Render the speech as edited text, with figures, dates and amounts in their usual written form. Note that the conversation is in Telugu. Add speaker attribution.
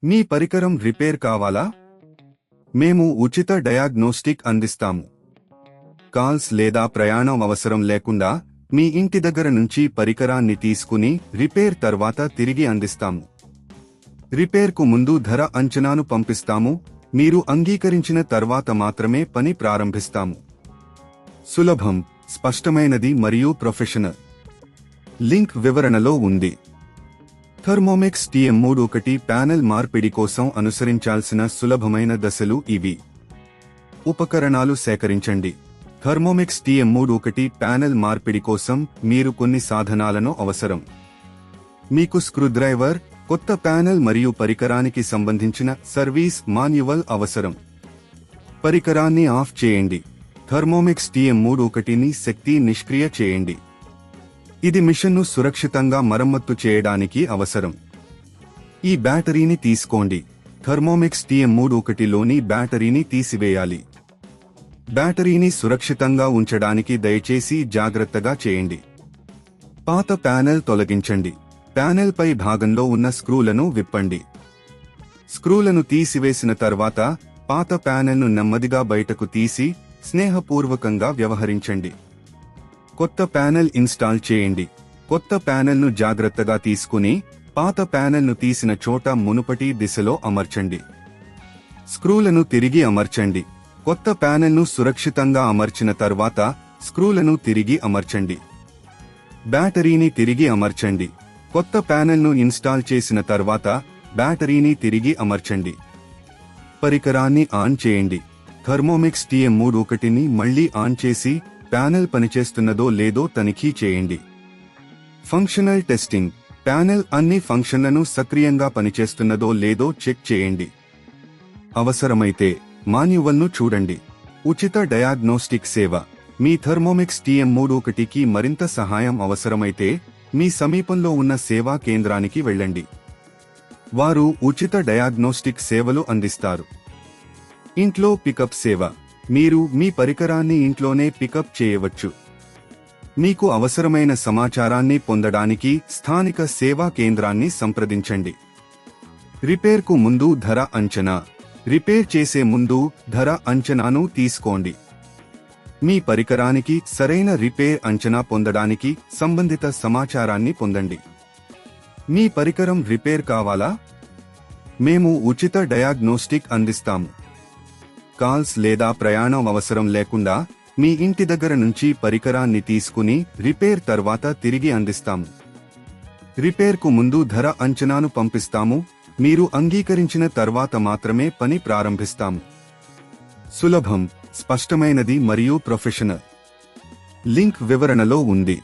Speaker 1: మీ పరికరం రిపేర్ కావాలా? మేము ఉచిత డయాగ్నోస్టిక్ అందిస్తాము. కాల్స్ లేదా ప్రయాణం అవసరం లేకుండా మీ ఇంటి దగ్గర నుంచి పరికరాన్ని తీసుకుని రిపేర్ తర్వాత తిరిగి అందిస్తాము. రిపేర్కు ముందు ధర అంచనాను పంపిస్తాము. మీరు అంగీకరించిన తర్వాత మాత్రమే పని ప్రారంభిస్తాము. సులభం, స్పష్టమైనది మరియు ప్రొఫెషనల్. లింక్ వివరణలో ఉంది. థర్మోమిక్స్ TM31 ప్యానెల్ మార్పిడి కోసం అనుసరించాల్సిన సులభమైన దశలు ఇవి. ఉపకరణాలు సేకరించండి. థర్మోమిక్స్ TM31 ప్యానెల్ మార్పిడి కోసం మీరు కొన్ని సాధనాలను అవసరం. మీకు స్క్రూడ్రైవర్, కొత్త ప్యానెల్ మరియు పరికరానికి సంబంధించిన సర్వీస్ మాన్యువల్ అవసరం. పరికరాన్ని ఆఫ్ చేయండి. థర్మోమిక్స్ TM31ని శక్తి నిష్క్రియ చేయండి. ఇది మిషన్ను సురక్షితంగా మరమ్మత్తు చేయడానికి అవసరం. ఈ బ్యాటరీని తీసుకోండి. థర్మోమిక్స్ TM31లోని బ్యాటరీని తీసివేయాలి. బ్యాటరీని సురక్షితంగా ఉంచడానికి దయచేసి జాగ్రత్తగా చేయండి. పాత ప్యానెల్ తొలగించండి. ప్యానెల్ పై భాగంలో ఉన్న స్క్రూలను విప్పండి. స్క్రూలను తీసివేసిన తర్వాత పాత ప్యానెల్ను నెమ్మదిగా బయటకు తీసి స్నేహపూర్వకంగా వ్యవహరించండి. కొత్త ప్యానెల్ ఇన్స్టాల్ చేయండి. కొత్త ప్యానెల్ను జాగ్రత్తగా తీసుకుని పాత ప్యానెల్ను తీసిన చోట మునుపటి దిశలో అమర్చండి. స్క్రూలను తిరిగి అమర్చండి. కొత్త ప్యానెల్ను సురక్షితంగా అమర్చిన తర్వాత స్క్రూలను తిరిగి అమర్చండి. బ్యాటరీని తిరిగి అమర్చండి. కొత్త ప్యానెల్ను ఇన్స్టాల్ చేసిన తర్వాత బ్యాటరీని తిరిగి అమర్చండి. పరికరాన్ని ఆన్ చేయండి. థర్మోమిక్స్ TM31ని మళ్లీ ఆన్ చేసి ప్యానెల్ పనిచేస్తున్నదో లేదో తనిఖీ చేయండి. Functional testing. ప్యానెల్ అన్ని ఫంక్షన్లను సక్రియంగా పనిచేస్తున్నదో లేదో చెక్ చేయండి. అవసరమైతే మాన్యువల్ను చూడండి. ఉచిత డయాగ్నోస్టిక్ సేవ. మీ థర్మోమిక్స్ TM31కి మరింత సహాయం అవసరమైతే మీ సమీపంలో ఉన్న సేవా కేంద్రానికి వెళ్ళండి. వారు ఉచిత డయాగ్నోస్టిక్ సేవలు అందిస్తారు. ఇంట్లో పికప్ సేవ. మీరు మీ పరికరాన్ని ఇంట్లోనే పికప్ చేయవచ్చు. మీకు అవసరమైన సమాచారాన్ని పొందడానికి స్థానిక సేవా కేంద్రాన్ని సంప్రదించండి. రిపేర్కు ముందు ధర అంచనా. రిపేర్ చేసే ముందు ధర అంచనాను తీసుకోండి. మీ పరికరానికి సరైన రిపేర్ అంచనా పొందడానికి సంబంధిత సమాచారాన్ని పొందండి. మీ పరికరం రిపేర్ కావాలా? మేము ఉచిత డయాగ్నోస్టిక్ అందిస్తాము. కాల్స్ లేదా ప్రయాణం అవసరం లేకుండా మీ ఇంటి దగ్గర నుంచి పరికరాన్ని తీసుకుని రిపేర్ తర్వాత తిరిగి అందిస్తాము. రిపేర్కు ముందు ధర అంచనాను పంపిస్తాము. మీరు అంగీకరించిన తర్వాత మాత్రమే పని ప్రారంభిస్తాము. సులభం, స్పష్టమైనది మరియు ప్రొఫెషనల్. లింక్ వివరణలో ఉంది.